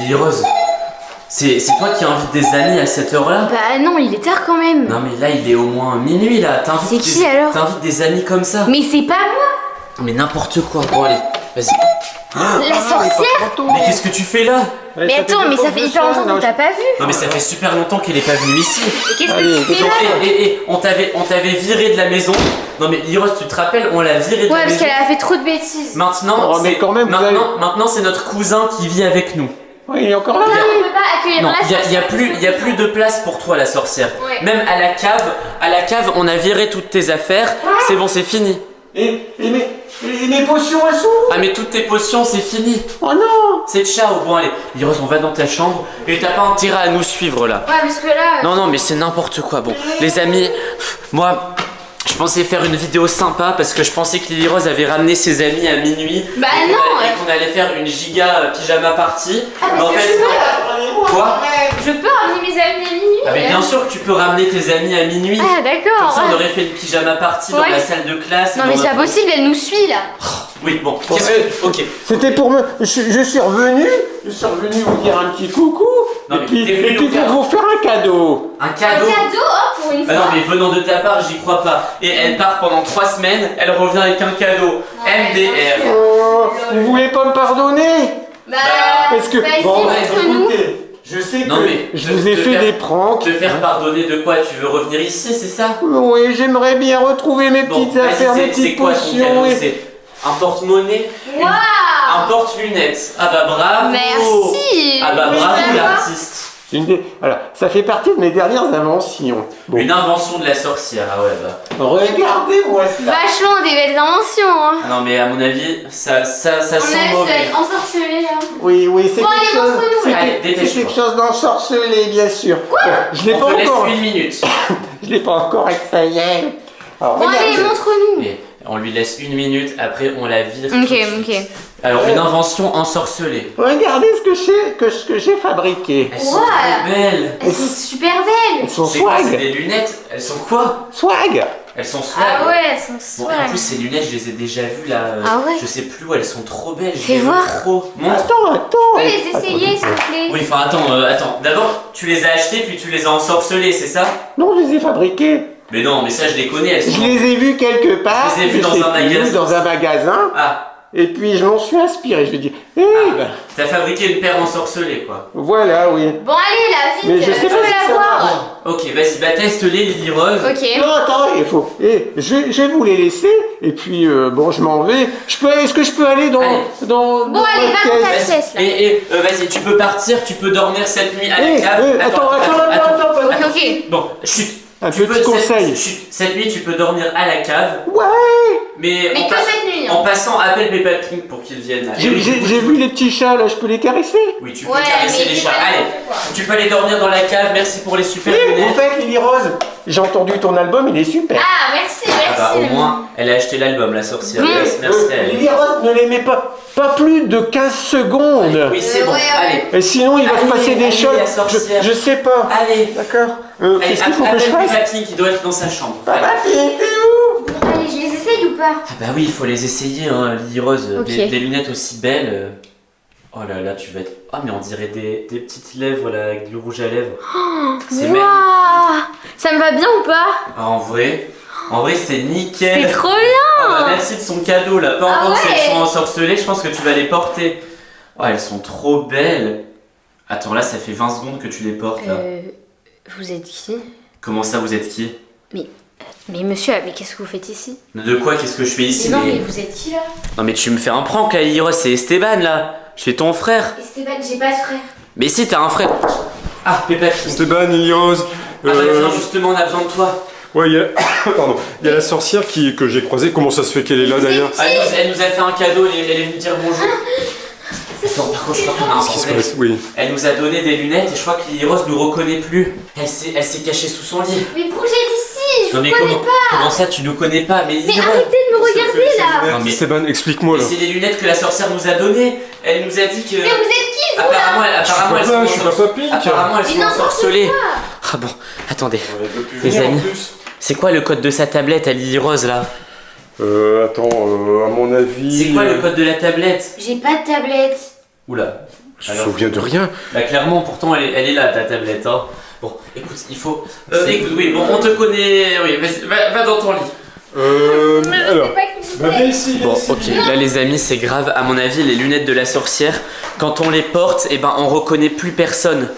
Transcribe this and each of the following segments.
Lily Rose, c'est toi qui invites des amis à cette heure-là? Bah non, il est tard quand même. Non mais là il est au moins minuit là. C'est qui alors? T'invites des amis comme ça? Mais c'est pas moi. Mais n'importe quoi. Bon allez, vas-y. La sorcière? Mais qu'est-ce que tu fais là? Mais attends, mais ça fait hyper longtemps qu'on t'a pas vu. Non mais ça fait super longtemps qu'elle est pas venue ici. Et qu'est-ce que tu fais là? On t'avait viré de la maison. Non mais Lily Rose, tu te rappelles, on l'a viré de la Ouais, parce maison. qu'elle a fait trop de bêtises. Maintenant, Oh, mais quand même, maintenant c'est notre cousin qui vit avec nous. Oui, il est encore là. Non, on peut pas accueillir Non, la sorcière. il y a plus de place pour toi la sorcière. Ouais. Même à la cave, on a viré toutes tes affaires. C'est bon, c'est fini. Et mes potions, elles sont où? Ah mais toutes tes potions, c'est fini. Oh non. C'est ciao. Bon allez, Lily Rose, on va dans ta chambre et t'as pas intérêt à nous suivre là. Ouais, parce que là. Non mais c'est n'importe quoi. Bon, les amis, moi, je pensais faire une vidéo sympa parce que je pensais que Lily Rose avait ramené ses amis à minuit. Bah et non, qu'on allait faire une giga pyjama party. Ah, Mais en parce que fait, je quoi? Je peux ramener mes amis à minuit. Ah mais bien sûr que tu peux ramener tes amis à minuit. Ah Comme d'accord. ça, on aurait fait une pyjama party dans Ouais. la salle de classe. Non dans mais c'est notre- pas possible, elle nous suit là. Oui, bon, Bon, ok. C'était pour me. Je suis revenu vous dire un petit coucou. Non, et mais puis, t'es venu et nous puis faire- pour vous faire un cadeau. Un Un cadeau. cadeau, oh pour une Ah fois. non mais venant de ta part, j'y crois pas. Et elle part pendant 3 semaines, elle revient avec un cadeau. Ouais, MDR. Oh, vous voulez pas me pardonner? Bah, Parce que. vas-y, Bon, montre-nous. écoutez, je sais Non, que mais je te- vous ai te fait faire- des pranks. Te faire pardonner de quoi? Tu veux revenir ici, c'est ça? Oui, j'aimerais bien retrouver mes Bon, petites affaires, mes vas-y, c'est petites quoi ton potions. cadeau? et- C'est un porte-monnaie? Waouh. Un porte-lunettes. Ah bah bravo. Merci. Ah bah Oui, bravo bah, l'artiste. Alors, ça fait partie de mes dernières inventions. Bon. Une invention de la sorcière, ah ouais bah. Regardez-moi ça. Vachement des belles inventions. Hein. Ah non mais à mon avis, ça On sent a ça va mauvais. être ensorcelé là. Oui, c'est Bon, quelque allez, chose. montre-nous. c'est Allez, quelque- c'est dépêche-toi. quelque chose d'ensorcelé, bien sûr. Quoi? Je l'ai On pas te laisse encore. 1 minute. Je l'ai pas encore essayé. Alors, Bon allez, regardez. montre-nous. Et on lui laisse 1 minute, après on la vire. Ok, tout de suite. ok. Alors une invention ensorcelée. Regardez ce que j'ai fabriqué. Elles sont Wow. trop belles. Elles sont super belles. Elles sont C'est quoi? C'est swag. des lunettes? Elles sont quoi? Swag. Elles sont swag. Ah ouais, elles sont Bon, en swag. plus ces lunettes je les ai déjà vues là. Ah ouais? Je sais plus où, elles sont trop belles. Je Fais les veux voir. trop. Montre. Attends. Tu peux les essayer s'il te plaît? Oui, enfin attends. D'abord tu les as achetées puis tu les as ensorcelées, c'est ça? Non, je les ai fabriqués. Mais non, mais ça je les connais. Elles Je sont. les ai vus quelque part. Je les ai vus je dans sais un plus, magasin. Dans un magasin. Ah, Et puis je m'en suis inspiré. Je me dis, t'as fabriqué une paire ensorcelée quoi. voilà, oui. Bon allez là, vite, Mais je je sais pas veux si la ça voir. Ok, vas-y, bah teste-les Lily Rose. Ok. Non, attends, il faut. Je vais vous les laisser. Et puis, bon, je m'en vais. Est-ce que je peux aller dans. Allez. dans Bon, allez, ma va dans ta caisse? pièce là. Et vas-y, tu peux partir, tu peux dormir cette nuit à la cave. Attends. Ok, ok. Bon, chut. Un Tu petit peux- conseil. chut, cette nuit, tu peux dormir à la cave, Ouais. mais, Mais que cette nuit. en Hein. passant, appelle Peppa Pig pour qu'ils viennent. J'ai Oui, j'ai vu les petits chats là, je peux les caresser? Oui, tu peux Ouais, caresser mais les c'est chats. pas Allez, n'importe quoi. tu peux aller dormir dans la cave. Merci pour les super En lunettes. fait, Lily Rose, j'ai entendu ton album, il est super. Ah merci, Ah bah, merci. au moins, elle a acheté l'album, la sorcière. Mmh. Merci à elle. Lily Rose ne l'aimait pas plus de 15 secondes. Oui, c'est bon. Ouais, ouais. Allez, Et sinon, il va se Allez, passer des allez, choses. la sorcière. Je sais pas. allez. D'accord. Allez, Qu'est-ce qu'il faut que je appelle fasse? Peppa Pig qui doit être dans sa chambre. Papa, Allez. t'es où? Bon, allez, je les essaye ou pas? Ah bah oui, il faut les essayer, hein, Lily Rose. Ok. Des lunettes aussi belles. Oh là là, tu vas être. Ah, mais on dirait des petites lèvres là, avec du rouge à lèvres. C'est magnifique. Waouh. Ça me va bien ou pas? Ah, en vrai, c'est nickel. C'est trop bien. Ah bah, merci de son cadeau là. Peu Ah importe si ouais. elles sont ensorcelées, je pense que tu vas les porter. Oh, elles sont trop belles. Attends, là, ça fait 20 secondes que tu les portes là. Vous êtes qui? Comment ça, vous êtes qui? Mais monsieur, mais qu'est-ce que vous faites ici? De quoi? Qu'est-ce que je fais ici? Mais non, mais vous êtes qui là? Non, mais tu me fais un prank là, Lily Rose, c'est Esteban là. Je suis ton frère. Esteban, j'ai pas de frère. Mais si, t'as un frère. Ah, Peppa Pig. Esteban, Lily Rose. Ah bah viens, justement, on a besoin de toi. Ouais, il y a... Pardon. Il y a la sorcière que j'ai croisée. Comment ça se fait qu'elle est là d'ailleurs? Ah, elle nous a fait un cadeau, elle est venue dire bonjour. Attends, par contre, je crois qu'on a un Qu'est-ce qui se problème. passe? Oui. Elle nous a donné des lunettes et je crois que Lily Rose nous reconnaît plus. Elle s'est cachée sous son lit. Mais bougez d'ici, je Non vous mais connais pas. comment ça tu nous connais pas? Mais Mais Lily Rose, arrêtez de me regarder là. Non, mais- Esteban, explique-moi mais là. c'est des lunettes que la sorcière nous a données. Elle nous a dit que. Mais vous êtes qui vous Apparemment, là? apparemment, elles Je suis sont Papa Pig. apparemment, elles Mais sont n'importe ensorcelées. quoi. Ah bon, attendez. Elle veut plus Les venir, en amis. plus. C'est quoi le code de sa tablette à Lily Rose là? Attends, à mon avis. C'est quoi le code de la tablette? J'ai pas de tablette. Oula. Je me souviens de rien. Bah clairement, pourtant elle est là ta tablette. Hein. Bon, écoute, il faut... écoute, oui, bon, on te connaît... Oui, va dans ton lit. Alors, viens ici. Bon, ok, là les amis, c'est grave. À mon avis, les lunettes de la sorcière, quand on les porte, eh ben on reconnaît plus personne.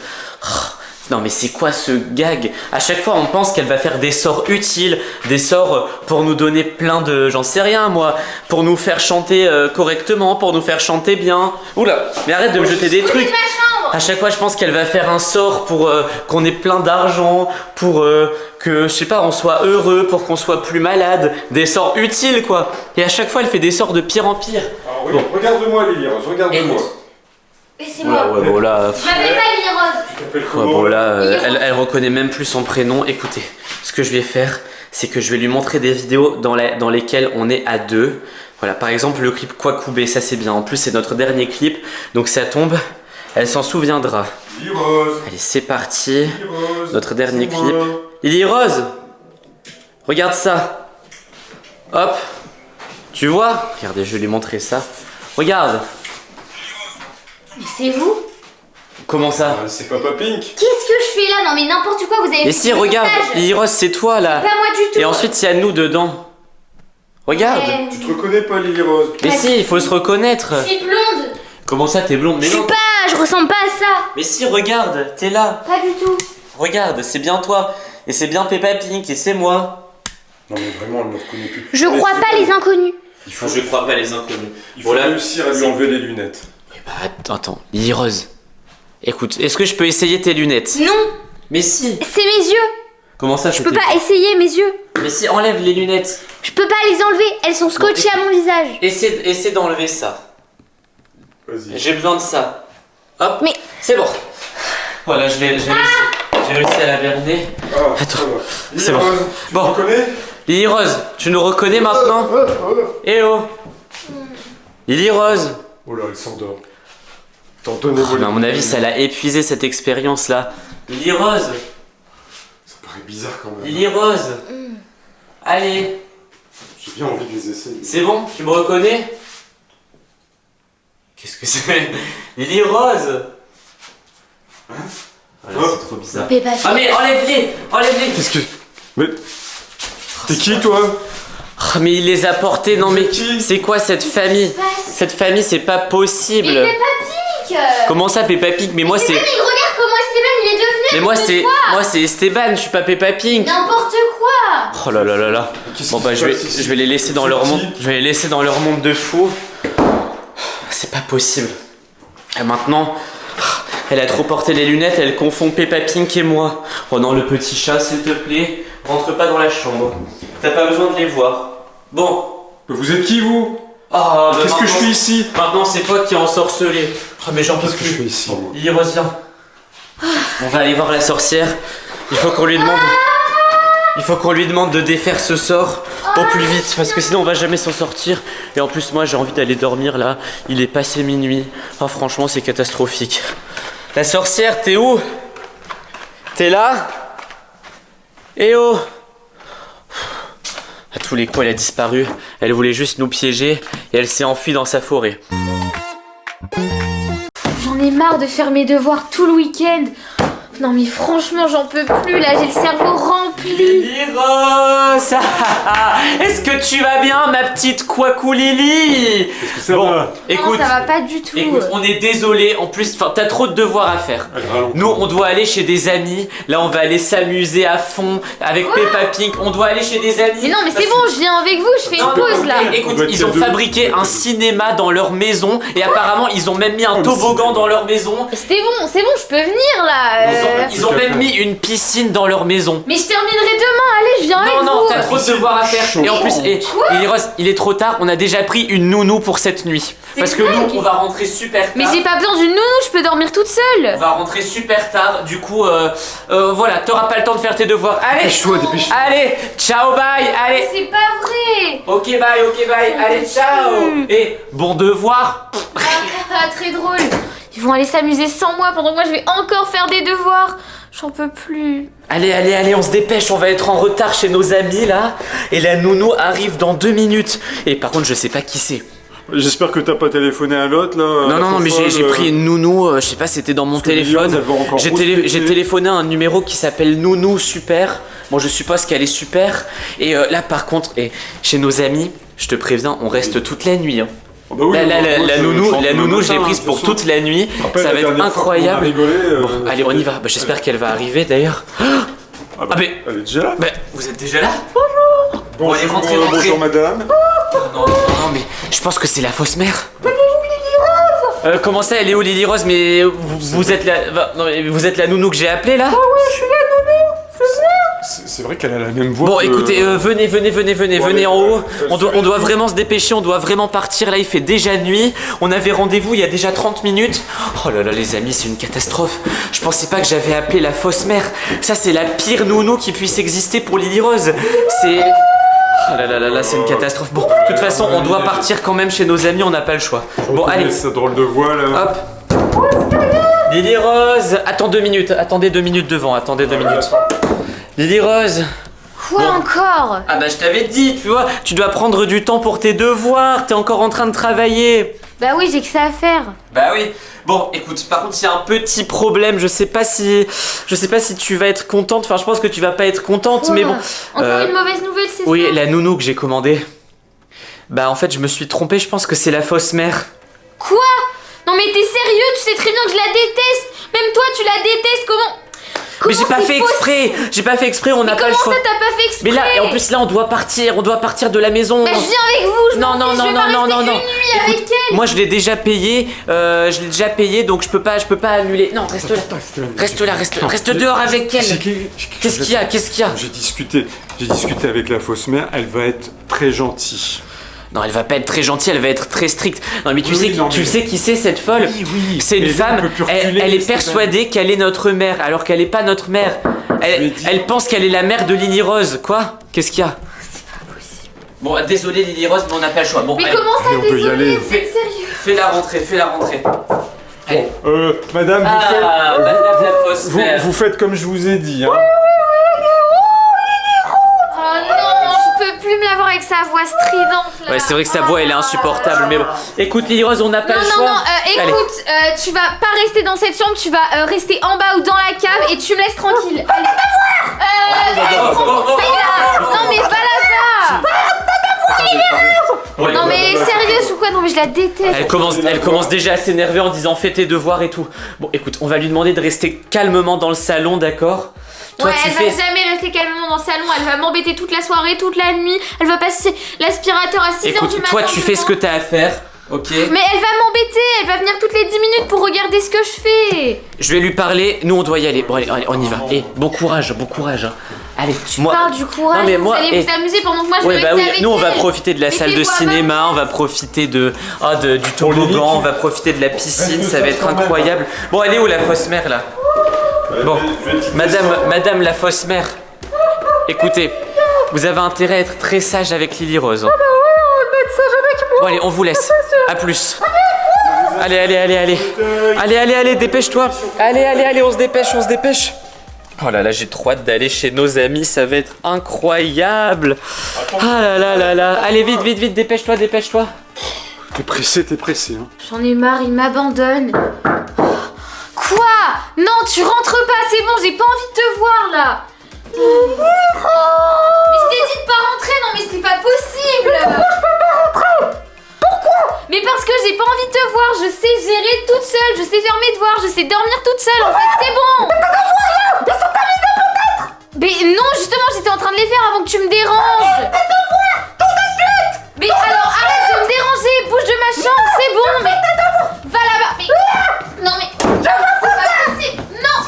Non mais c'est quoi ce gag? À chaque fois on pense qu'elle va faire des sorts utiles, des sorts pour nous donner plein de... j'en sais rien moi, pour nous faire chanter correctement, pour nous faire chanter bien. Oula, mais arrête de me jeter des trucs. À chaque fois je pense qu'elle va faire un sort pour qu'on ait plein d'argent, pour que, je sais pas, on soit heureux, pour qu'on soit plus malade. Des sorts utiles quoi. Et à chaque fois elle fait des sorts de pire en pire. Alors, oui, regarde-moi Lily Rose, regarde-moi. Laissez-moi. Ouais, bon là... Je m'appelle pas Lily Rose. Tu t'appelles Ouais, comment bon là, elle reconnaît même plus son prénom. Écoutez, ce que je vais faire, c'est que je vais lui montrer des vidéos dans lesquelles on est à deux. Voilà, par exemple le clip Kwakubé, ça c'est bien. En plus c'est notre dernier clip, donc ça tombe, elle s'en souviendra. Lily Rose. Allez, c'est parti. Lily Rose. Notre dernier C'est clip. moi. Lily Rose, regarde ça. Hop, tu vois? Regardez, je vais lui montrer ça. Regarde. Mais c'est vous? Comment ça? Ah, c'est Papa Pink. Qu'est-ce que je fais là? Non mais n'importe quoi, vous avez Mais fait si, du regarde, montage. Lily Rose, c'est toi là. Pas moi du tout. Et ensuite il y a nous dedans. Regarde. Tu te reconnais pas Lily Rose? Mais si, il faut se reconnaître. Je suis blonde. Comment ça, t'es blonde? Mais Je suis non. pas, je ressemble pas à ça. Mais si, regarde, t'es là. Pas du tout. Regarde, c'est bien toi. Et c'est bien Peppa Pink, et c'est moi. Non mais vraiment, elle ne me reconnaît plus. Je crois pas les inconnus. Je crois pas les inconnus. Il faut réussir à lui enlever les lunettes. Bah attends, Lily Rose. Écoute, est-ce que je peux essayer tes lunettes? Non, Mais si. c'est mes yeux. Comment ça, Je peux pas essayer mes yeux. Mais si, enlève les lunettes. Je peux pas les enlever, elles sont scotchées à mon visage. Essaie d'enlever ça. Vas-y. J'ai besoin de ça. Hop. Mais- C'est bon. Voilà, j'ai réussi à la berner. Ah, Attends, ça va. c'est Lily bon. Rose, Bon. Tu reconnais? Lily Rose, tu nous reconnais maintenant? Eh oh. Lily Rose. Oh là, elle s'endort. T'en donnez Mais à mon avis, ça l'a épuisé cette expérience-là. Lily Rose. Ça paraît bizarre quand même. Lily Rose. Allez. J'ai bien envie de les essayer. C'est bon, tu me reconnais? Qu'est-ce que c'est? Lily Rose. Voilà, c'est trop bizarre. Peppa Ah mais enlève-les. Qu'est-ce que... Mais... T'es qui toi? Oh, mais il les a portés, non mais qui? c'est quoi cette famille? Cette famille, c'est pas possible. Mais Peppa Pig. Comment ça, Peppa Pig? Mais moi c'est... Esteban, il regarde comment Esteban il est devenu. Mais moi n'importe c'est... quoi. Moi c'est Esteban, je suis pas Peppa Pig. N'importe quoi. Oh là là là là. Qu'est-ce Bon qui bah se je vais, passe ici? je vais les laisser dans leur monde. Je vais les laisser dans leur monde de fous. C'est pas possible. Et maintenant, elle a trop porté les lunettes, elle confond Peppa Pink et moi. Oh non, le petit chat, s'il te plaît, rentre pas dans la chambre. T'as pas besoin de les voir. Bon. Mais vous êtes qui vous? Oh, bah Qu'est-ce que je maintenant- fais ici? Maintenant, c'est toi qui es ensorcelé. Oh mais j'en peux Qu'est-ce que je plus. fais ici moi? Lily Rose, viens. On va aller voir la sorcière. Il faut qu'on lui demande... Il faut qu'on lui demande de défaire ce sort au plus vite parce que sinon on va jamais s'en sortir. Et en plus moi j'ai envie d'aller dormir là. Il est passé minuit. Oh franchement c'est catastrophique. La sorcière, t'es où? T'es là? Eh oh! À tous les coups elle a disparu. Elle voulait juste nous piéger et elle s'est enfuie dans sa forêt. J'en ai marre de faire mes devoirs tout le week-end. Non mais franchement j'en peux plus là, j'ai le cerveau rempli. Lily Rose! Est-ce que tu vas bien ma petite Kwaku Lily? Est-ce que ça Bon, va? écoute, Non, ça va pas du tout. écoute, on est désolé. En plus, enfin, t'as trop de devoirs à faire. Nous, on doit aller chez des amis. Là, on va aller s'amuser à fond avec Peppa Pink. On doit aller chez des amis. Mais non mais c'est bon, je viens avec vous, je fais Non, une pause non, là. Écoute, On doit être ils ont deux. fabriqué un cinéma dans leur maison et apparemment, ils ont même mis un toboggan dans leur maison. C'était bon, c'est bon, je peux venir là. Ils ont même mis une piscine dans leur maison. Mais je terminerai demain, allez, je viens avec Non, non, vous. t'as trop de devoirs à faire. Chaud. Et en plus, Lily Rose, il est trop tard. On a déjà pris une nounou pour cette nuit. C'est Parce que vrai. nous, on va rentrer super tard. Mais j'ai pas besoin d'une nounou, je peux dormir toute On seule. va rentrer super tard. Du coup, voilà, t'auras pas le temps de faire tes devoirs. Allez, Dépêche-toi, dépêche-toi. allez, ciao, bye, allez. C'est pas vrai. Ok, bye, allez, ciao. Et bon devoir. Ah, très drôle. Ils vont aller s'amuser sans moi pendant que moi je vais encore faire des devoirs. J'en peux plus. Allez, on se dépêche, on va être en retard chez nos amis là. Et la nounou arrive dans 2 minutes. Et par contre, je sais pas qui c'est. J'espère que t'as pas téléphoné à l'autre là. Non, mais j'ai pris une nounou, je sais pas, c'était dans mon téléphone. J'ai téléphoné à un numéro qui s'appelle Nounou Super. Bon, je suppose qu'elle est super. Et là, par contre, chez nos amis, je te préviens, on reste toute la nuit. Hein. Oh bah oui, la nounou, je l'ai prise pour toute la nuit. Ça va être incroyable. Bon, allez, on y va. Bah, j'espère qu'elle va arriver d'ailleurs. Ah mais elle est déjà là. Bah, vous êtes déjà là? Bonjour, allez, rentrez. Bonjour madame. Non, mais je pense que c'est la fausse mère. Comment ça, elle est où Lily Rose? Mais vous êtes vous êtes la nounou que j'ai appelée là? Ah ouais, je suis la nounou. C'est vrai qu'elle a la même voix. Bon, écoutez, venez en haut. On doit vraiment se dépêcher, on doit vraiment partir. Là, il fait déjà nuit. On avait rendez-vous il y a déjà 30 minutes. Oh là là, les amis, c'est une catastrophe. Je pensais pas que j'avais appelé la fausse mère. Ça, c'est la pire nounou qui puisse exister pour Lily Rose. C'est... Oh là, c'est une catastrophe. Bon, de toute façon, on doit partir quand même chez nos amis, on n'a pas le choix. Bon, allez. Cette drôle de voix là. Hop. Lily Rose, attends 2 minutes. Attendez 2 minutes devant, attendez 2 minutes. Lily Rose. Quoi encore? Ah bah je t'avais dit, tu vois, tu dois prendre du temps pour tes devoirs, t'es encore en train de travailler. Bah oui, j'ai que ça à faire. Bah oui. Bon, écoute, par contre, il y a un petit problème, je sais pas si tu vas être contente, enfin je pense que tu vas pas être contente, Quoi? mais bon. Encore une mauvaise nouvelle, c'est Oui, ça? la nounou que j'ai commandée. Bah en fait, je me suis trompé, je pense que c'est la fausse mère. Quoi? Non mais t'es sérieux? Tu sais très bien que je la déteste. Même toi, tu la détestes. Comment Mais j'ai pas fait exprès, on n'a pas le choix. Comment ça t'as pas fait exprès? Mais là, et en plus là, on doit partir de la maison. Bah je viens avec vous, je vais pas rester une nuit avec elle. Moi je l'ai déjà payé, donc je peux pas annuler. Non, reste là, reste dehors avec elle. Qu'est-ce qu'il y a? J'ai discuté avec la fausse mère, elle va être très gentille. Non, elle va pas être très gentille, elle va être très stricte. Non, mais tu sais qui c'est cette folle? Oui. C'est une femme, elle est persuadée qu'elle est notre mère, alors qu'elle est pas notre mère. Elle pense qu'elle est la mère de Lily Rose. Quoi? Qu'est-ce qu'il y a? C'est pas possible. Bon, désolé Lily Rose, mais on n'a pas le choix. Bon, Mais allez, comment ça, on peut y désolé? aller. Vous êtes sérieux? fais la rentrée. Allez. Madame, Madame la fausse mère. vous faites comme je vous ai dit. Hein. Oh non, je peux plus me la voir avec sa voix stridente là. Ouais, c'est vrai que sa voix elle est insupportable, mais bon. Écoute Lily Rose, on n'a pas le choix. Non, écoute, tu vas pas rester dans cette chambre, tu vas rester en bas ou dans la cave et tu me laisses tranquille. Allez. Non mais va là-bas. Non mais elle est sérieuse ou quoi? Non mais je la déteste. Elle commence déjà à s'énerver en disant fais tes devoirs et tout. Bon, écoute, on va lui demander de rester calmement dans le salon, d'accord? Toi, Ouais, elle va jamais rester calmement dans le salon, elle va m'embêter toute la soirée, toute la nuit, elle va passer l'aspirateur à 6h du matin. Écoute, toi tu fais ce que t'as à faire, ok? Mais elle va m'embêter, elle va venir toutes les 10 minutes pour regarder ce que je fais. Je vais lui parler, nous on doit y aller. Bon allez, on y va. Et bon courage, hein. Allez, Tu parles du courage, non, mais vous moi, allez vous amuser pendant que moi je vais rester avec nous on va elle. profiter de la salle de cinéma, on va profiter du toboggan, on va profiter de la piscine, ça va être incroyable. Bon, elle est où la fausse mère là? Bon, madame la fausse mère, écoutez, vous avez intérêt à être très sage avec Lily Rose. On va être sage avec moi. Bon allez, on vous laisse, à plus. Allez, dépêche-toi. Allez, on se dépêche. Oh là là, j'ai trop hâte d'aller chez nos amis, ça va être incroyable. Ah là. Allez, vite, dépêche-toi. T'es pressé. Hein. J'en ai marre, il m'abandonne. Quoi? Non, tu rentres pas, c'est bon, j'ai pas envie de te voir là. Mais je t'ai dit de pas rentrer, non mais c'est pas possible. Mais parce que j'ai pas envie de te voir, je sais gérer toute seule, je sais faire mes devoirs, je sais dormir toute seule, en fait, c'est bon. Mais non, justement, j'étais en train de les faire avant que tu me déranges. Mais alors, arrête de me déranger, bouge de ma chambre, c'est bon, mais va là-bas. Mais non, mais c'est pas possible. Non.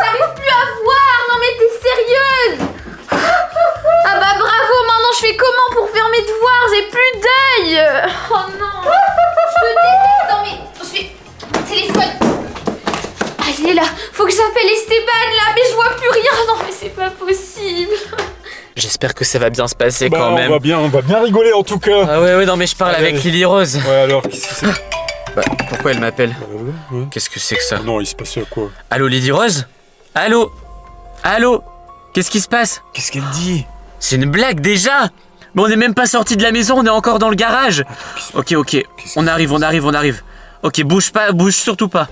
J'arrive plus à voir. Non, mais t'es sérieuse? Ah bah bravo, maintenant je fais comment pour faire mes devoirs? J'ai plus d'œil. Oh non. Je te déteste. Non mais je suis téléphone. Ah, il est là. Faut que j'appelle Esteban là, mais je vois plus rien. Non mais c'est pas possible. J'espère que ça va bien se passer quand même. On va bien rigoler en tout cas. Ah ouais, non mais je parle avec Lily Rose. Ouais, alors qu'est-ce que c'est? Bah, pourquoi elle m'appelle? Qu'est-ce que c'est que ça? Non, il se passe quoi? Allô Lily Rose? Allô? Qu'est-ce qui se passe? Qu'est-ce qu'elle dit? C'est une blague déjà? Mais on n'est même pas sorti de la maison, on est encore dans le garage. Ok, on arrive. Ok, bouge surtout pas.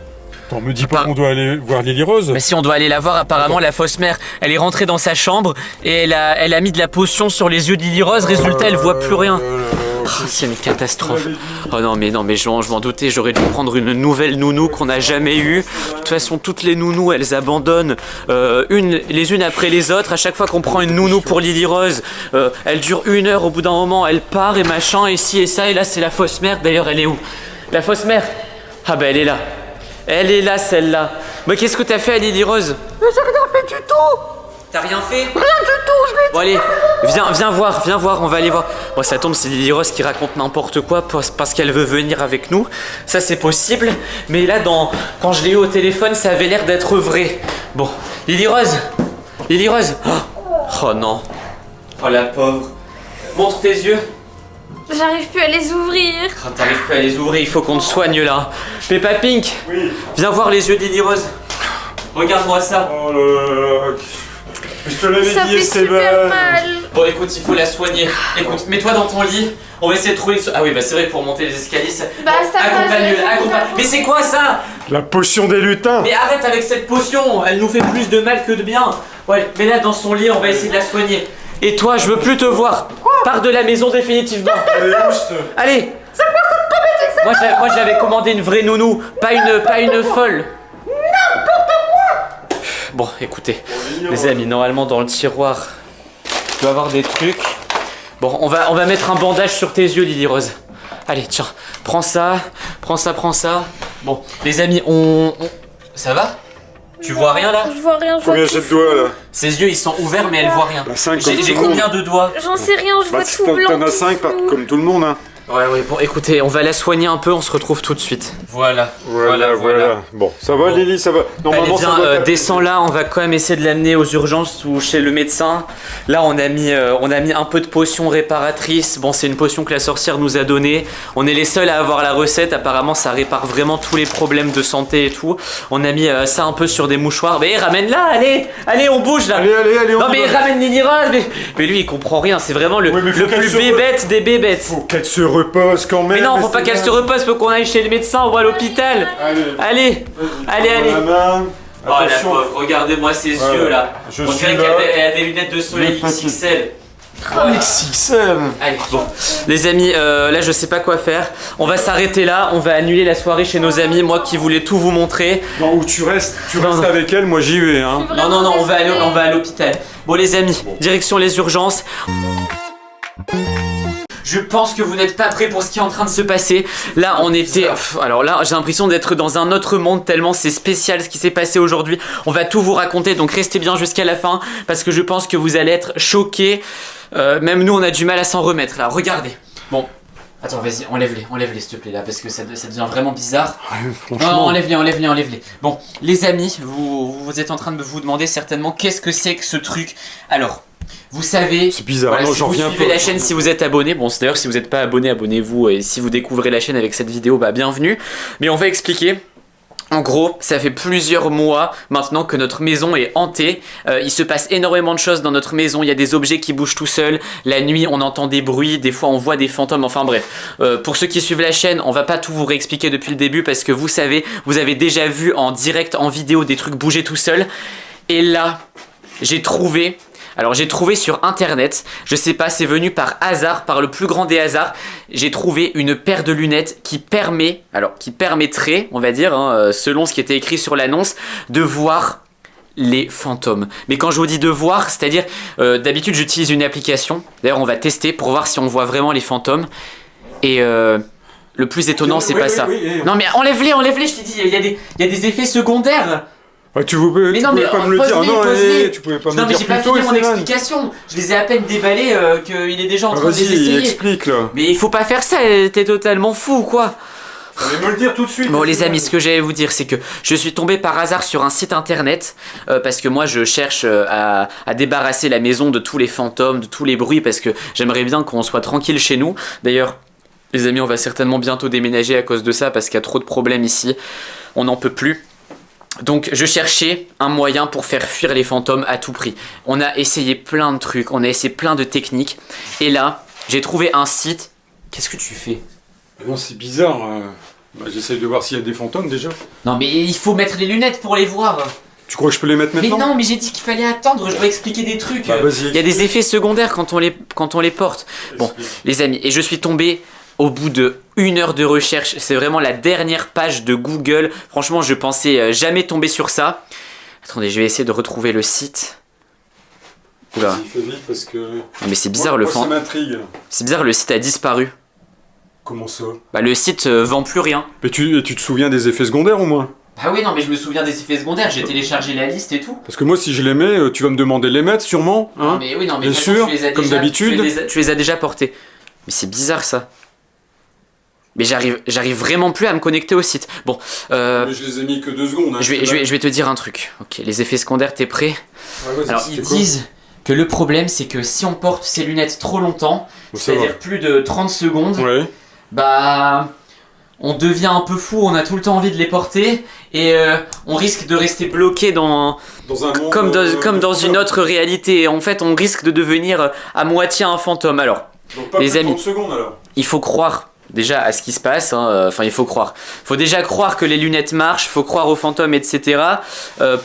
Attends, me dis pas qu'on doit aller voir Lily Rose. Mais si on doit aller la voir, apparemment la fausse mère, elle est rentrée dans sa chambre et elle a mis de la potion sur les yeux de Lily Rose, résultat elle voit plus rien. Oh, c'est une catastrophe. Oh non mais je m'en doutais, j'aurais dû prendre une nouvelle nounou qu'on n'a jamais eue. De toute façon toutes les nounous elles abandonnent les unes après les autres. À chaque fois qu'on prend une nounou pour Lily Rose, elle dure 1 heure, au bout d'un moment elle part et machin et ci et ça. Et là c'est la fausse mère, d'ailleurs elle est où? La fausse mère? Ah bah elle est là. Elle est là, celle-là. Mais qu'est-ce que t'as fait à Lily Rose? Mais j'ai rien fait du tout. T'as rien fait? Rien du tout, je l'ai dit. Bon allez, viens voir, on va aller voir. Bon ça tombe, c'est Lily Rose qui raconte n'importe quoi parce qu'elle veut venir avec nous. Ça c'est possible, mais là quand je l'ai eu au téléphone, ça avait l'air d'être vrai. Bon, Lily Rose. Oh non. Oh la pauvre. Montre tes yeux. J'arrive plus à les ouvrir. Oh, t'arrives plus à les ouvrir, il faut qu'on te soigne là. Peppa Pink, Oui. viens voir les yeux de Lily Rose. Regarde-moi ça. Oh là là. Je te l'avais Ça dit, fait super Esteban. mal. Bon écoute, il faut la soigner. Écoute, mets-toi dans ton lit. On va essayer de trouver... Ah oui, bah c'est vrai, pour monter les escaliers, ça... Bah, ça va, accompagne-le, je vais accompagne... faire. Mais c'est quoi ça? La potion des lutins. Mais arrête avec cette potion, elle nous fait plus de mal que de bien. Ouais, mets-la dans son lit, on va essayer de la soigner. Et toi, je veux plus te voir. Pars de la maison définitivement. Allez. C'est quoi cette comédie? Moi j'avais commandé une vraie nounou, pas une folle. Bon, écoutez, les amis, normalement dans le tiroir, il doit y avoir des trucs. Bon, on va mettre un bandage sur tes yeux, Lily Rose. Allez, tiens, prends ça. Bon, les amis, ça va? Tu vois rien là? Je vois rien, je vois Combien tout j'ai de doigts là? Ses yeux ils sont ouverts mais elle voit rien. Bah, 5 J'ai comme tout le combien monde. de doigts? J'en sais rien, je Bah, vois tout blanc. t'en as tout 5 flou. comme tout le monde, hein. Ouais, bon, écoutez, on va la soigner un peu, on se retrouve tout de suite. Voilà. Bon, ça va, Bon. Lily, ça va. Normalement, Allez, ça viens, va. descends là, on va quand même essayer de l'amener aux urgences ou chez le médecin. Là, on a mis un peu de potion réparatrice. Bon, c'est une potion que la sorcière nous a donnée. On est les seuls à avoir la recette. Apparemment, ça répare vraiment tous les problèmes de santé et tout. On a mis ça un peu sur des mouchoirs. Mais ramène-la, allez, on bouge là. Allez, on Non y mais va. ramène Lily Rose, mais lui il comprend rien, c'est vraiment le Ouais, mais faut qu'elle plus se bébête des bébêtes. Faut qu'elle se repose quand même. Mais non, faut pas qu'elle se Esteban. repose, faut qu'on aille chez le médecin ou à l'hôpital. Allez. Allez. La main. Oh la Attention. pauvre, regardez-moi ses Voilà. yeux là. Je On suis dirait là. qu'elle a des lunettes de soleil XXL. XXL. Allez, bon. Les amis, là je sais pas quoi faire. On va s'arrêter là, on va annuler la soirée chez nos amis. Moi qui voulais tout vous montrer. Non, où tu restes Non. avec elle, moi j'y vais, hein. Je suis Non, vraiment on va désolée. à l'hôpital. Bon les amis, direction les urgences. Je pense que vous n'êtes pas prêts pour ce qui est en train de se passer. Là, on était... Alors là, j'ai l'impression d'être dans un autre monde tellement c'est spécial ce qui s'est passé aujourd'hui. On va tout vous raconter, donc restez bien jusqu'à la fin parce que je pense que vous allez être choqués. Même nous, on a du mal à s'en remettre. Là, regardez. Bon. Attends, vas-y, enlève-les s'il te plaît là parce que ça devient vraiment bizarre. Non, Franchement. enlève-les. Bon, les amis, vous êtes en train de vous demander certainement qu'est-ce que c'est que ce truc. Alors, vous savez, C'est bizarre, voilà, non, si j'en vous reviens suivez pas. la chaîne, si vous êtes abonné, bon, d'ailleurs, si vous n'êtes pas abonné, abonnez-vous. Et si vous découvrez la chaîne avec cette vidéo, bah bienvenue. Mais on va expliquer. En gros, ça fait plusieurs mois maintenant que notre maison est hantée. Il se passe énormément de choses dans notre maison. Il y a des objets qui bougent tout seuls. La nuit, on entend des bruits. Des fois, on voit des fantômes. Enfin bref. Pour ceux qui suivent la chaîne, on va pas tout vous réexpliquer depuis le début parce que vous savez, vous avez déjà vu en direct, en vidéo, des trucs bouger tout seuls. Et là, j'ai trouvé sur internet, je sais pas, c'est venu par hasard, par le plus grand des hasards, j'ai trouvé une paire de lunettes qui permettrait, on va dire, hein, selon ce qui était écrit sur l'annonce, de voir les fantômes. Mais quand je vous dis de voir, c'est-à-dire, d'habitude j'utilise une application, d'ailleurs on va tester pour voir si on voit vraiment les fantômes, et le plus étonnant c'est pas ça. Non mais enlève-les, je t'ai dit, il y a des effets secondaires. Ah, tu pouvais Mais non, pas mais me le dire. pose-les, Non, pose-les. tu pouvais pas me Non le mais dire j'ai pas plus tôt, fini mon Esteban. explication. Je les ai à peine déballés qu'il est déjà en train de les Vas-y, essayer. explique là. Mais il faut pas faire ça, t'es totalement fou ou quoi. Mais me le dire tout de suite. Bon les amis, ce que j'allais vous dire c'est que je suis tombé par hasard sur un site internet parce que moi je cherche à débarrasser la maison de tous les fantômes, de tous les bruits parce que j'aimerais bien qu'on soit tranquille chez nous. D'ailleurs les amis, on va certainement bientôt déménager à cause de ça parce qu'il y a trop de problèmes ici, on n'en peut plus. Donc je cherchais un moyen pour faire fuir les fantômes à tout prix. On a essayé plein de trucs, on a essayé plein de techniques. Et là, J'ai trouvé un site. Qu'est-ce que tu fais? Non, c'est bizarre. J'essaye de voir s'il y a des fantômes déjà. Non mais il faut mettre les lunettes pour les voir. Tu crois que je peux les mettre Mais maintenant? non, mais j'ai dit qu'il fallait attendre, je dois expliquer des trucs. Bah, vas-y. Il y a des effets secondaires quand on les porte. Bon, les amis, et je suis tombé au bout de 1 heure de recherche. C'est vraiment la dernière page de Google. Franchement, je pensais jamais tomber sur ça. Attendez, je vais essayer de retrouver le site. Oula. Vas-y, fais vite parce que... Non, mais c'est bizarre, moi, ça m'intrigue. C'est bizarre, le site a disparu. Comment ça? Bah, le site vend plus rien. Mais tu te souviens des effets secondaires au moins? Bah oui, non, mais je me souviens des effets secondaires, j'ai téléchargé la liste et tout. Parce que moi, si je les mets, tu vas me demander de les mettre sûrement, hein? Mais oui, non, mais Bien de toute façon, sûr, tu les as comme déjà- d'habitude. tu les as déjà portés. Mais c'est bizarre ça. Mais j'arrive vraiment plus à me connecter au site. Bon, Mais je les ai mis que 2 secondes. Hein, je vais te dire un truc. Ok, les effets secondaires, t'es prêt? Ouais, vas-y, Alors, c'était ils quoi? disent que le problème, c'est que si on porte ces lunettes trop longtemps, Bon, ça va. c'est-à-dire plus de 30 secondes, Ouais. bah... on devient un peu fou, on a tout le temps envie de les porter, et on risque de rester bloqué dans... Dans un monde... comme dans une autre réalité. En fait, on risque de devenir à moitié un fantôme. Alors, Donc pas les plus de amis. 30 secondes alors. il faut croire déjà à ce qui se passe, hein. Enfin il faut croire. Faut déjà croire que les lunettes marchent, faut croire aux fantômes, etc.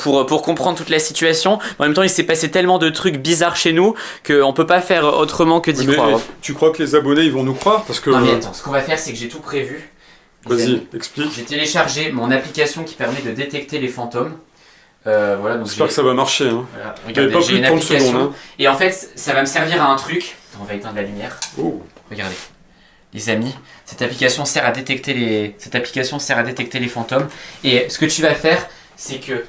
Pour comprendre toute la situation. En même temps, il s'est passé tellement de trucs bizarres chez nous qu'on peut pas faire autrement que d'y Mais croire. tu crois que les abonnés ils vont nous croire? Parce que... Non mais attends, ce qu'on va faire, c'est que j'ai tout prévu. Les Vas-y, amis, explique. j'ai téléchargé mon application qui permet de détecter les fantômes. Voilà, donc J'espère que ça va marcher. Hein. voilà, Mais regardez, pas j'ai plus de une 30 application. secondes. Hein. Et en fait, ça va me servir à un truc. Attends, on va éteindre la lumière. Oh. Regardez, les amis, cette application sert à détecter les fantômes. Et ce que tu vas faire, c'est que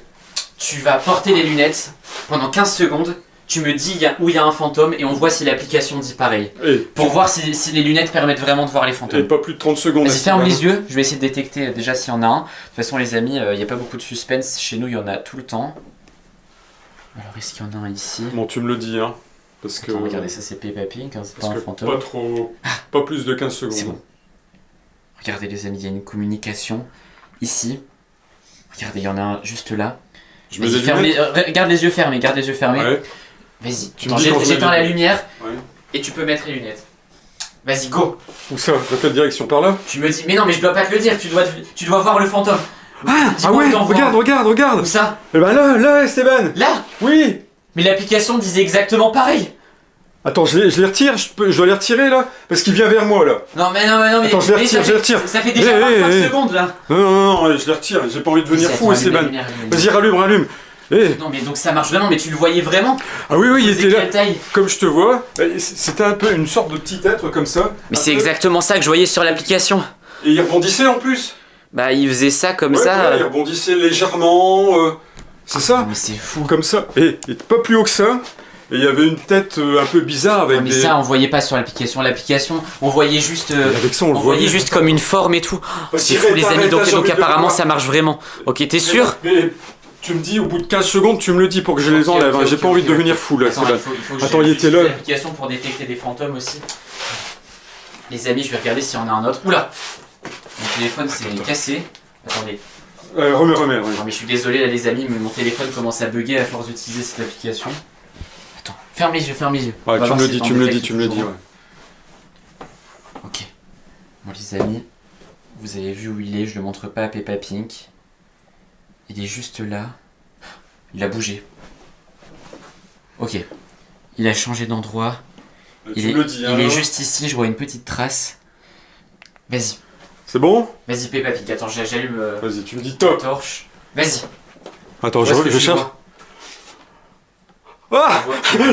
tu vas porter les lunettes pendant 15 secondes. Tu me dis où il y a un fantôme et on voit si l'application dit pareil. Et, Pour voir si les lunettes permettent vraiment de voir les et fantômes. pas plus de 30 secondes. Vas-y, ferme les yeux. Je vais essayer de détecter déjà s'il y en a un. De toute façon, les amis, il n'y a pas beaucoup de suspense. Chez nous, il y en a tout le temps. Alors, est-ce qu'il y en a un ici? Bon, tu me le dis, hein. Parce que... Attends, regardez, ça c'est Peppa Pig, hein, c'est pas Parce un que fantôme. pas trop... Pas plus de 15 secondes. C'est bon. Regardez les amis, il y a une communication ici. Regardez, il y en a un juste là. Je mets Vas-y, des ferme lunettes. garde les yeux fermés, garde les yeux fermés. Ouais. Vas-y, Tu me attends, dis quand je mets j'éteins les la lunettes. lumière Ouais. et tu peux mettre les lunettes. Vas-y, go. Où ça? Dans quelle direction? Par là? Tu me dis, mais non, mais je dois pas te le dire, tu dois voir le fantôme. Ah Dis-moi ouais, où t'en vois. regarde. Où ça? Eh ben là, Esteban. Là. Oui. Mais l'application disait exactement pareil. Attends, je les retire, je dois les retirer là? Parce qu'il vient vers moi là. Non, mais Attends, je les mais retire, ça je les fait- retire. Ça fait déjà Eh, 25 eh, eh. secondes là. Non, je les retire, j'ai pas envie de devenir Vas-y, fou attends, allume la Esteban. lumière, allume la Vas-y, rallume. Eh. Non, mais donc ça marche vraiment, mais tu le voyais vraiment? Ah oui, il C'est était là. quelle taille? Comme je te vois, c'était un peu une sorte de petit être comme ça. Mais Un c'est peu. exactement ça que je voyais sur l'application. Et il rebondissait en plus. Bah, il faisait ça comme Ouais, ça. ouais, il rebondissait légèrement. C'est ça? Mais c'est fou. Comme ça. Et il était pas plus haut que ça. Et il y avait une tête un peu bizarre avec Ah, mais des... ça, on voyait pas sur l'application. L'application, on voyait juste. Avec ça, on le On voyait voyait. juste comme une forme et tout. C'est Arrête, fou, les amis. arrête, Donc, j'ai envie de apparemment, voir. ça marche vraiment. Ok, t'es sûr? Mais tu me dis, au bout de 15 secondes, tu me le dis pour que je les Ok, enlève. ok, hein. J'ai ok, pas envie de ok. devenir fou là. Attends, c'est là. il faut que Attends, il était j'utilise là. l'application pour détecter des fantômes aussi. Les amis, je vais regarder s'il y en a un autre. Oula! Mon téléphone s'est cassé. Attendez. Remets. Ouais. Non, mais je suis désolé, là, les amis, mais mon téléphone commence à bugger à force d'utiliser cette application. Attends, ferme les yeux. Ouais, On va tu voir me le si dis, t'en tu me le détectes dis, tu me le dis. toujours. Ouais. Ok. Bon, les amis, vous avez vu où il est, je le montre pas à Peppa Pink. Il est juste là. Il a bougé. Ok. Il a changé d'endroit. Tu me le dis. Il est juste ici, je vois une petite trace. Vas-y. C'est bon? Vas-y Peppa Pig, attends, j'allume Vas-y, tu me dis la top. torche. Vas-y. Attends, Où est-ce que je tu cherche. vois? Ah! Tu vois-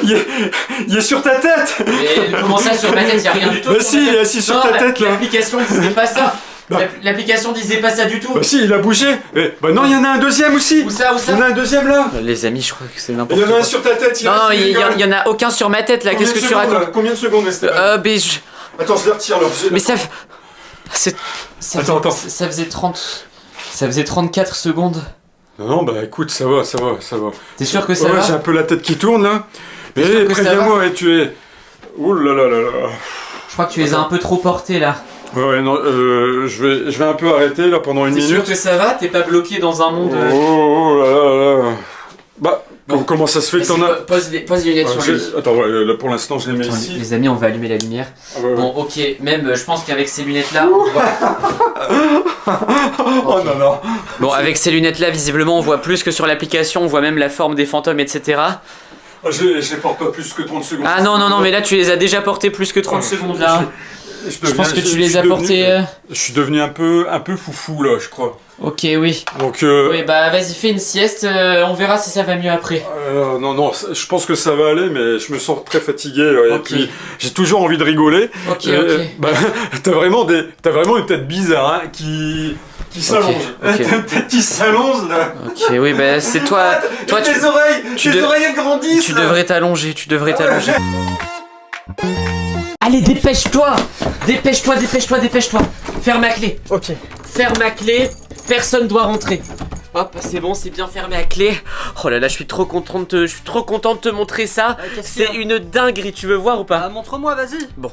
Il est sur ta tête! Mais comment ça sur ma tête, y'a rien du tout. Bah si, il est assis sur Non, ta tête là! L'application disait pas ça. Bah. L'application disait pas ça du tout. Bah si, il a bougé! Bah non, il y en a un deuxième aussi! Où ça, où Il y en a un deuxième là! Les amis, je crois que c'est Il n'importe y en a quoi. un sur ta tête! Non, reste, il rigole. y en a aucun sur ma tête là, Combien qu'est-ce de que tu secondes, racontes? là Combien de secondes, Esteban? Mais Attends, je les retire là. Mais ça. Ça Attends. Ça faisait 30. Ça faisait 34 secondes. Non, bah écoute, ça va. T'es sûr que ça Ouais, va? j'ai un peu la tête qui tourne là. T'es sûr Eh, que ça préviens-moi, et tu es. Ouh là là là là. Je crois que tu les as un peu trop portés là. Ouais, non, je vais un peu arrêter là pendant une T'es sûr minute. que ça va? T'es pas bloqué dans un monde. Oh là là là. Bah, Bon. comment ça se fait que t'en as... Pose les lunettes sur lui. Attends, ouais, là, pour l'instant, je les mets Attends, ici. les amis, on va allumer la lumière. Ah, ouais, ouais. Bon, ok, même je pense qu'avec ces lunettes-là, on voit... Oh non, non. Bon, avec ces lunettes-là, visiblement, on voit plus que sur l'application, on voit même la forme des fantômes, etc. Je les porte pas plus que 30 secondes. Ah non, mais là, tu les as déjà portés plus que 30 secondes, là. Je pense que tu les as portés... Je suis devenu un peu foufou, là, je crois. Ok, oui. Donc, Oui, bah vas-y, fais une sieste, on verra si ça va mieux après. non, je pense que ça va aller, mais je me sens très fatigué. Et Ok. puis, j'ai toujours envie de rigoler. Ok. Bah, t'as vraiment une tête bizarre, hein, qui s'allonge. ok. T'as une tête qui s'allonge, là. Ok, oui, bah c'est toi... Toi, tes oreilles, tes oreilles elles grandissent. Tu devrais t'allonger, Allez, dépêche-toi. Dépêche-toi. Ferme la clé. Ok. Ferme la clé, personne doit rentrer. Hop, c'est bon, c'est bien fermé à clé. Oh là là, je suis trop content de te montrer ça. C'est une dinguerie, tu veux voir ou pas? Montre-moi, vas-y. Bon,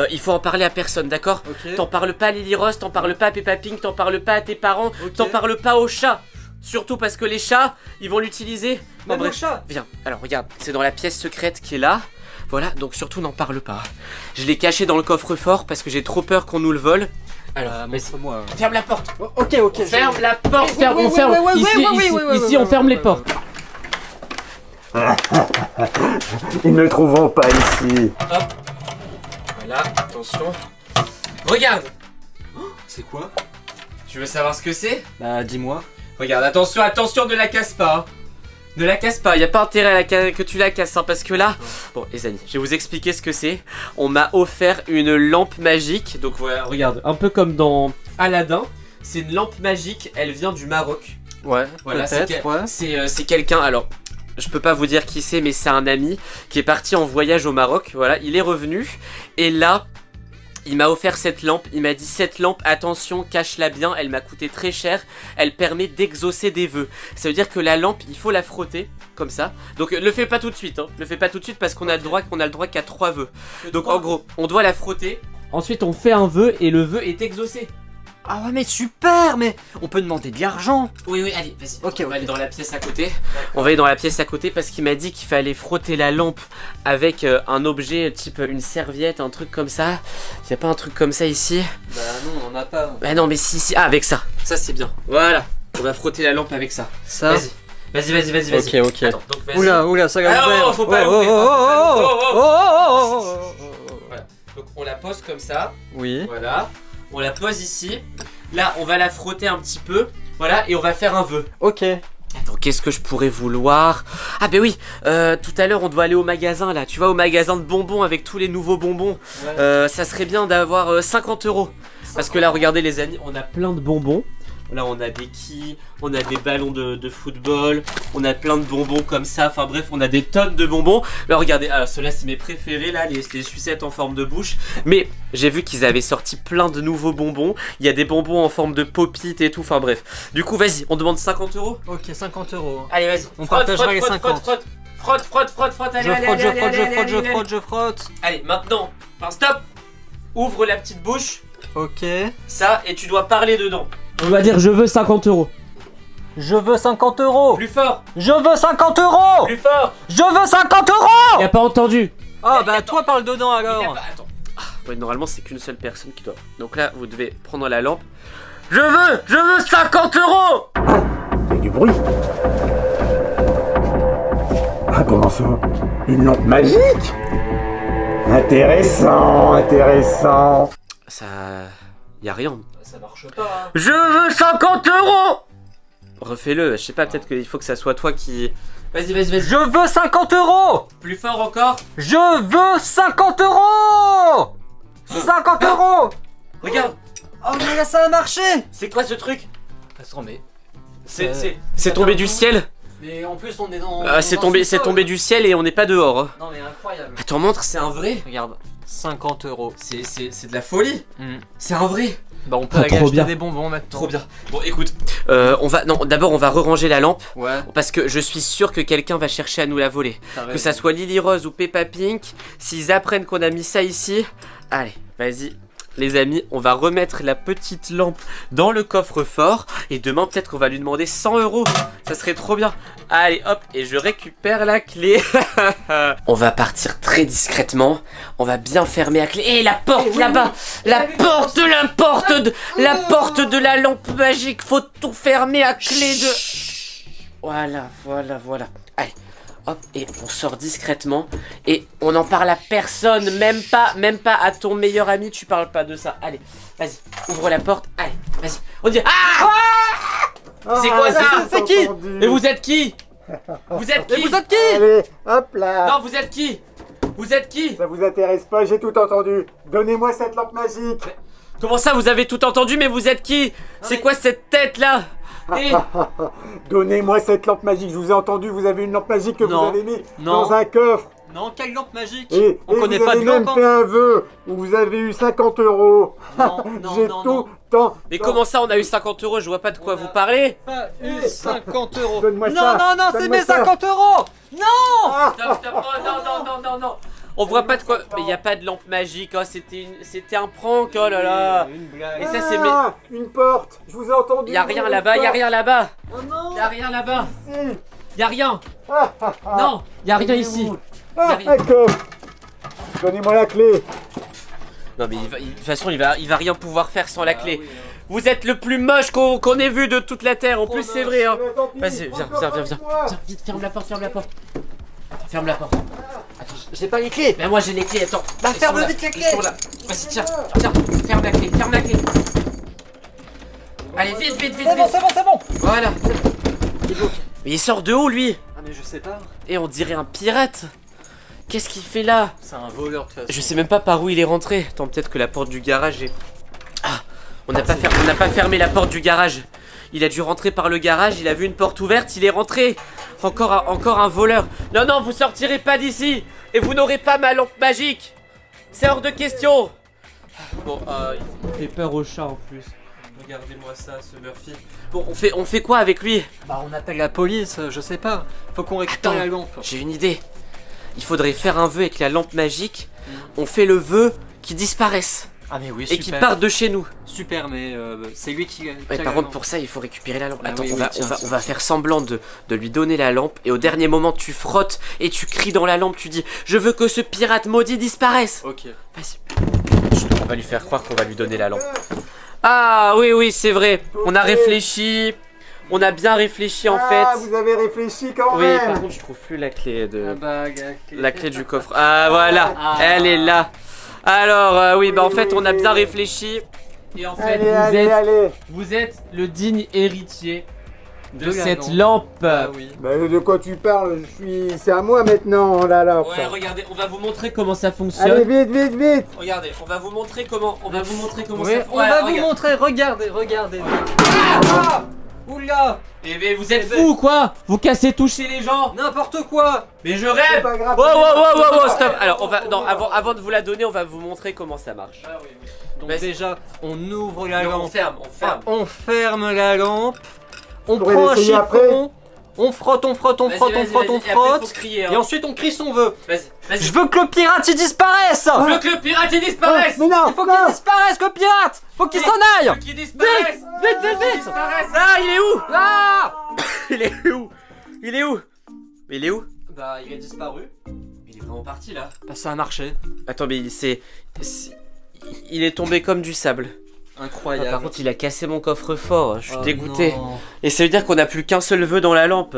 il faut en parler à personne, d'accord? Ok. T'en parles pas à Lily Rose, t'en parles pas à Peppa Pig, t'en parles pas à tes parents, t'en parles pas aux chats. Surtout parce que les chats, ils vont l'utiliser. Même au chat. Viens, alors regarde, c'est dans la pièce secrète qui est là. Voilà, donc surtout n'en parle pas. Je l'ai caché dans le coffre-fort parce que j'ai trop peur qu'on nous le vole. Alors, montre-moi. ferme la porte. Ok. Ferme la porte, Oui, on ferme. oui, Ici, on ferme les portes. Ils ne trouveront pas ici. Voilà, attention. Regarde. C'est quoi? Tu veux savoir ce que c'est? Bah, dis-moi. Regarde, attention, ne la casse pas. Ne la casse pas, y a pas intérêt que tu la casses, hein, parce que là... Bon, les amis, je vais vous expliquer ce que c'est. On m'a offert une lampe magique. Donc voilà, regarde, un peu comme dans Aladdin. C'est une lampe magique, elle vient du Maroc. Ouais, Voilà, peut-être, ouais. c'est quelqu'un, alors... Je peux pas vous dire qui c'est, mais c'est un ami qui est parti en voyage au Maroc. Voilà, il est revenu. Et là... Il m'a offert cette lampe, il m'a dit cette lampe, attention, cache-la bien, elle m'a coûté très cher, elle permet d'exaucer des vœux. Ça veut dire que la lampe, il faut la frotter, comme ça. Donc le fais pas tout de suite, hein. Le fais pas tout de suite parce qu'on a le droit qu'à 3 vœux. Donc en gros, on doit la frotter. Ensuite on fait un vœu et le vœu est exaucé. Ah ouais, mais super, mais on peut demander de l'argent. Oui, allez, vas-y. Ok, on va aller dans la pièce à côté. On va aller dans la pièce à côté parce qu'il m'a dit qu'il fallait frotter la lampe avec un objet type une serviette, un truc comme ça. Y a pas un truc comme ça ici? Bah non, on en a pas. Bah non, mais si. Ah, avec ça. Ça, c'est bien. Voilà. On va frotter la lampe avec ça. Ça. Vas-y. Ok. Attends, donc vas-y. Oula, ça va Ah, ouvrir. oh, faut pas l'ouvrir. Voilà. Donc on la pose comme ça. Oui. Voilà. On la pose ici. Là, on va la frotter un petit peu. Voilà, et on va faire un vœu. Ok. Attends, qu'est-ce que je pourrais vouloir? Ah ben oui, tout à l'heure on doit aller au magasin là. Tu vois, au magasin de bonbons avec tous les nouveaux bonbons. Ouais. Ça serait bien d'avoir 50 €. Parce que là, regardez les amis, on a plein de bonbons. Là, on a des quilles, on a des ballons de football, on a plein de bonbons comme ça. Enfin bref, on a des tonnes de bonbons. Là, regardez, ceux-là, c'est mes préférés, là, les sucettes en forme de bouche. Mais j'ai vu qu'ils avaient sorti plein de nouveaux bonbons. Il y a des bonbons en forme de pop-it et tout. Enfin bref. Du coup, vas-y, on demande 50 €. Ok, 50 €. Allez, vas-y. On partagera les 50. Frotte. Allez, Je frotte. Allez, maintenant, enfin, stop. Ouvre la petite bouche. Ok. Ça, et tu dois parler dedans. On va dire je veux 50 €. Je veux 50 €. Plus fort. Je veux 50 €. Plus fort. Je veux 50 €. Il a pas entendu. Ah bah toi parle dedans alors. Attends. Ouais, normalement c'est qu'une seule personne qui doit. Donc là, vous devez prendre la lampe. Je veux 50 €. Il y a du bruit. Ah, comment ça? Une lampe magique? Intéressant. Ça... Y a rien. Ça marche pas. Je veux 50 €. Refais-le, je sais pas, peut-être qu'il faut que ça soit toi qui... Vas-y. Je veux 50 €. Plus fort encore. Je veux 50 €. 50 €. Regarde. Oh mais là ça a marché. C'est quoi ce truc? Attends mais. C'est tombé du ciel. Mais en plus on est dans. C'est tombé du ciel et on n'est pas dehors. Hein. Non mais incroyable. Attends, montre, c'est un vrai. Regarde. 50 €. C'est de la folie. C'est un vrai. Bah on peut Ah, trop acheter bien. des bonbons maintenant. Trop bien. Bon, écoute, d'abord on va re-ranger la lampe. Ouais. Parce que je suis sûr que quelqu'un va chercher à nous la voler. Que ça soit Lily Rose ou Peppa Pink, s'ils apprennent qu'on a mis ça ici, allez, vas-y, les amis, on va remettre la petite lampe dans le coffre-fort. Et demain, peut-être qu'on va lui demander 100 €. Ça serait trop bien. Allez, hop, et je récupère la clé. On va partir très discrètement. On va bien fermer la clé. Et la porte là-bas. La porte de la lampe magique. Faut tout fermer à clé de... Voilà. Allez. Hop, et on sort discrètement. Et on n'en parle à personne. Même pas à ton meilleur ami. Tu parles pas de ça. Allez, vas-y, ouvre la porte. Allez, vas-y. On dit... Ah, c'est quoi ça? C'est qui? Mais vous êtes qui? Vous êtes qui? Allez, hop là. Non, vous êtes qui? Vous êtes qui? Ça vous intéresse pas, j'ai tout entendu. Donnez-moi cette lampe magique. Comment ça, vous avez tout entendu, mais vous êtes qui? C'est quoi cette tête là? Et... Donnez-moi cette lampe magique, je vous ai entendu, vous avez une lampe magique que Non. vous avez mis Non. dans un coffre. Non, quelle lampe magique? Et On connaît vous pas avez de même lampe. fait un vœu où vous avez eu 50 €. Non, J'ai non, tout non. temps. Mais comment ça, on a eu 50 €? Je vois pas de quoi vous parlez. Pas eu 50 €. Donne-moi Non, ça. non, non, c'est Donne-moi mes ça. 50 €. Non. Stop, oh, non. On voit pas de quoi. Mais y a pas de lampe magique. Oh, c'était un prank. Oh là là. Une blague. Et ça, c'est Une porte, je vous ai entendu. Y a rien là-bas. Y a rien là-bas. Oh non. Y a rien là-bas. Ici. Y a rien. Ah. Non, y a rien ici. Ah, Y a rien. un coffre. Donnez-moi la clé. Non mais de toute façon il va rien pouvoir faire sans la clé. Vous êtes le plus moche qu'on ait vu de toute la terre. En plus c'est vrai hein. Vas-y, viens. Viens, vite, ferme la porte. Ferme la porte. Attends, J'ai pas les clés. mais moi j'ai les clés, attends. Bah, Ils ferme sont là, vite les ils clés. sont là. Vas-y, tiens, ferme la clé. Allez, vite. C'est bon. Voilà. Mais il sort de où lui? Ah mais je sais pas. Et on dirait un pirate. Qu'est-ce qu'il fait là? C'est un voleur de toute façon. Je sais même pas par où il est rentré. Attends, peut-être que la porte du garage est... Ah, on n'a pas fermé la porte du garage. Il a dû rentrer par le garage, il a vu une porte ouverte, il est rentré. Encore un voleur. Non, vous sortirez pas d'ici. Et vous n'aurez pas ma lampe magique. C'est hors de question. Bon, il fait peur au chat en plus. Regardez-moi ça, ce Murphy. Bon, on fait quoi avec lui? Bah on appelle la police, je sais pas. Faut qu'on récupère Attends. la lampe. J'ai une idée. Il faudrait faire un vœu avec la lampe magique. On fait le vœu qu'il disparaisse. Ah mais oui, Et super. qu'il parte de chez nous. Super, mais c'est lui qui... Ouais, par contre, pour ça, il faut récupérer la lampe. Ah Attends, oui, on va faire semblant de lui donner la lampe. Et au dernier moment, tu frottes et tu cries dans la lampe. Tu dis, je veux que ce pirate maudit disparaisse. Ok. Vas-y. Chut, on va lui faire croire qu'on va lui donner la lampe. Ah oui, c'est vrai. On a réfléchi. On a bien réfléchi en fait. Vous avez réfléchi quand Oui, même. par contre, je trouve plus la clé de... La clé du coffre. Ah voilà, elle est là. Alors oui, bah en fait on a bien réfléchi. Et en fait Allez. vous êtes le digne héritier de De la cette lampe. lampe. Ah oui. Bah, de quoi tu parles? C'est à moi maintenant, la lampe. Ouais, regardez, on va vous montrer comment ça Allez, fonctionne. vite. Regardez, on va vous montrer comment Oui, ça on fonctionne. va vous montrer, regardez. Oula. Et mais vous êtes fous ou quoi? Vous cassez tout chez les gens. N'importe quoi. Mais je C'est rêve. pas grave. Wow, stop. Alors on va avant de vous la donner, on va vous montrer comment ça marche. Donc Vas-y. déjà, on ouvre la Non, on lampe. ferme. On ferme la lampe. On pourrait prend un l'essayer après. chiffon. On frotte. Vas-y, vas-y. Et après, faut crier, hein. Et ensuite on crie son vœu. Vas-y. Je veux que le pirate il disparaisse. Je veux que le pirate il disparaisse. Mais non, Il faut qu'il disparaisse, le pirate. Faut qu'il s'en aille. Je veux qu'il disparaisse. Vite. Disparaisse. Ah, il est où? Ah. Il est où? Mais il est où? Bah il est disparu. Il est vraiment parti là. Bah ça a marché. Attends, mais il est tombé comme du sable. Incroyable. Par contre, il a cassé mon coffre-fort. Je suis Oh dégoûté. non. Et ça veut dire qu'on n'a plus qu'un seul vœu dans la lampe.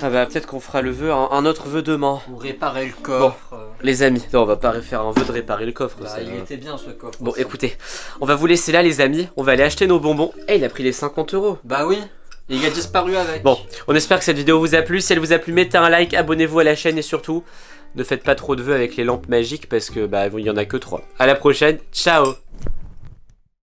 Ah bah peut-être qu'on fera le vœu, un autre vœu demain. Pour réparer le coffre. Les amis, non, on va pas faire un vœu de réparer le coffre. Bah, ça, il hein. était bien ce coffre. Bon, écoutez, on va vous laisser là, les amis. On va aller acheter nos bonbons. Et il a pris les 50 €. Bah oui. Il a disparu avec. Bon, on espère que cette vidéo vous a plu. Si elle vous a plu, mettez un like, abonnez-vous à la chaîne et surtout, ne faites pas trop de vœux avec les lampes magiques parce que bah il y en a que 3. À la prochaine, ciao.